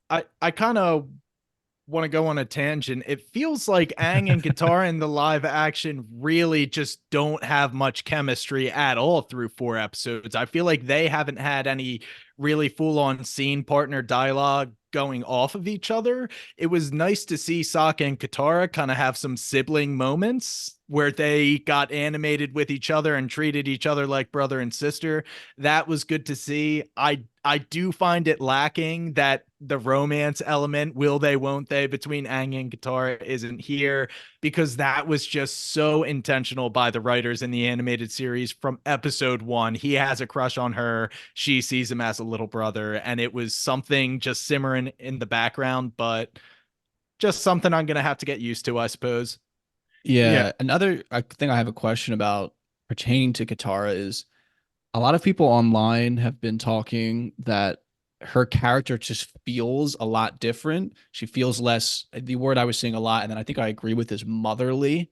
I kind of want to go on a tangent. It feels like Aang and Katara in the live action really just don't have much chemistry at all through 4 episodes. I feel like they haven't had any really full on scene partner dialogue going off of each other. It was nice to see Sokka and Katara kind of have some sibling moments where they got animated with each other and treated each other like brother and sister. That was good to see. I do find it lacking that the romance element, will they, won't they, between Aang and Katara isn't here, because that was just so intentional by the writers in the animated series from episode one. He has a crush on her. She sees him as a little brother, and it was something just simmering in the background, but just something I'm going to have to get used to, I suppose. Yeah. Yeah, Another thing I have a question about pertaining to Katara is a lot of people online have been talking that her character just feels a lot different. She feels less, the word I was saying a lot, and then I think I agree with, is motherly.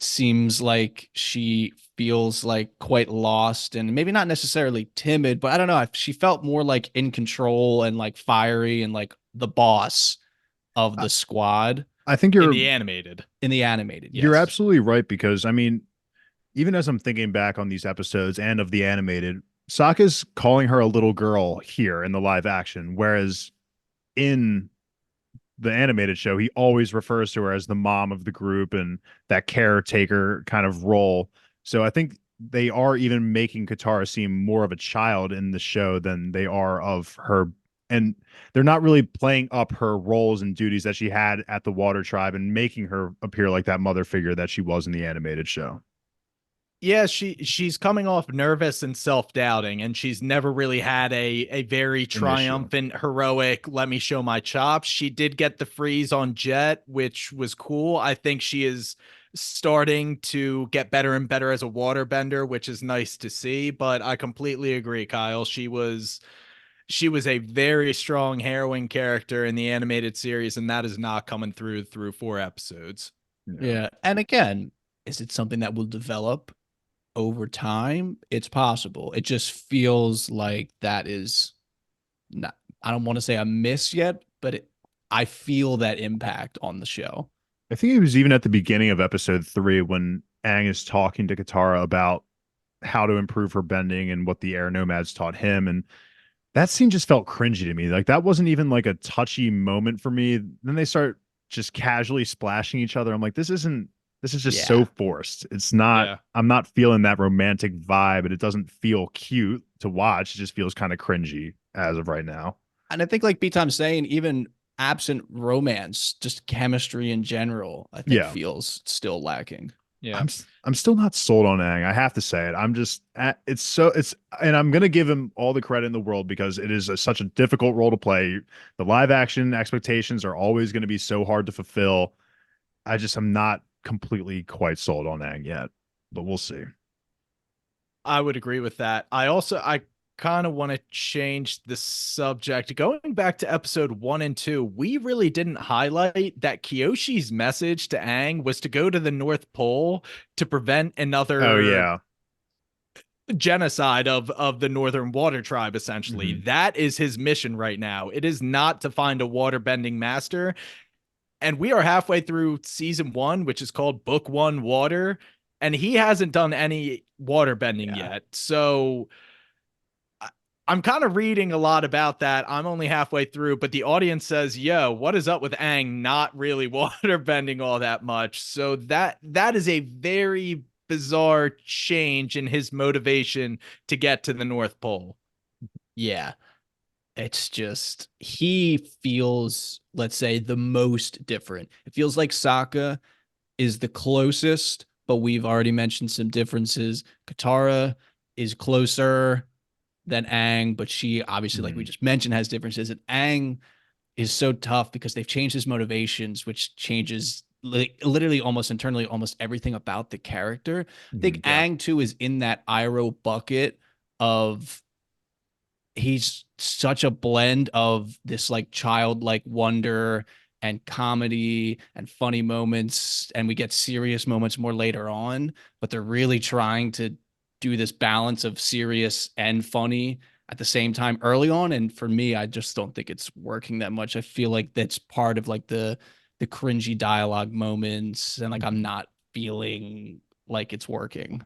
Seems like she feels like quite lost and maybe not necessarily timid, but I don't know. She felt more like in control and like fiery and like the boss of I, the squad I think In you're the animated. in the animated. you're Yes. absolutely right because I mean, even as I'm thinking back on these episodes and of the animated, Sokka's calling her a little girl here in the live action, whereas in the animated show, he always refers to her as the mom of the group and that caretaker kind of role. So I think they are even making Katara seem more of a child in the show than they are of her. And they're not really playing up her roles and duties that she had at the Water Tribe and making her appear like that mother figure that she was in the animated show. Yeah, she's coming off nervous and self-doubting, and she's never really had a very An issue. triumphant, heroic, let me show my chops. She did get the freeze on Jet, which was cool. I think she is starting to get better and better as a waterbender, which is nice to see. But I completely agree, Kyle. She was a very strong heroine character in the animated series, and that is not coming through 4 episodes. Yeah. Yeah. And again, is it something that will develop over time? It's possible. It just feels like that is not, I don't want to say a miss yet, but I feel that impact on the show. I think it was even at the beginning of episode 3 when Aang is talking to Katara about how to improve her bending and what the air nomads taught him. And that scene just felt cringy to me. Like that wasn't even like a touchy moment for me. Then they start just casually splashing each other. I'm like, this is just so Yeah. forced. It's not, Yeah. I'm not feeling that romantic vibe, and it doesn't feel cute to watch. It just feels kind of cringy as of right now. And I think, like B Tom's saying, even absent romance, just chemistry in general, I think Yeah. feels still lacking. Yeah. I'm still not sold on Aang. I have to say it. I'm just it's so it's and I'm gonna give him all the credit in the world because it is such a difficult role to play. The live action expectations are always going to be so hard to fulfill. I'm not completely quite sold on Aang yet, but we'll see. I would agree with that. I kind of want to change the subject. Going back to episode 1 and 2, we really didn't highlight that Kyoshi's message to Aang was to go to the North Pole to prevent Oh another yeah. genocide of the Northern Water Tribe, essentially. Mhm. That is his mission right now. It is not to find a water bending master. And we are halfway through season one, which is called Book One Water, and he hasn't done any water bending Yeah. yet. So I'm kind of reading a lot about that. I'm only halfway through, but the audience says, "Yo, what is up with Aang not really water bending all that much?" So that is a very bizarre change in his motivation to get to the North Pole. Yeah. It's just, he feels, let's say, the most different. It feels like Sokka is the closest, but we've already mentioned some differences. Katara is closer than Aang, but she obviously, like we Mhm. just mentioned, has differences. And Aang is so tough because they've changed his motivations, which changes literally almost internally almost everything about the character. I think Mhm. Yeah. Aang too is in that Iroh bucket of, he's such a blend of this like childlike wonder and comedy and funny moments, and we get serious moments more later on, but they're really trying to do this balance of serious and funny. at the same time early on. And for me, I just don't think it's working that much. I feel like that's part of like the cringy dialogue moments, and like I'm not feeling like it's working.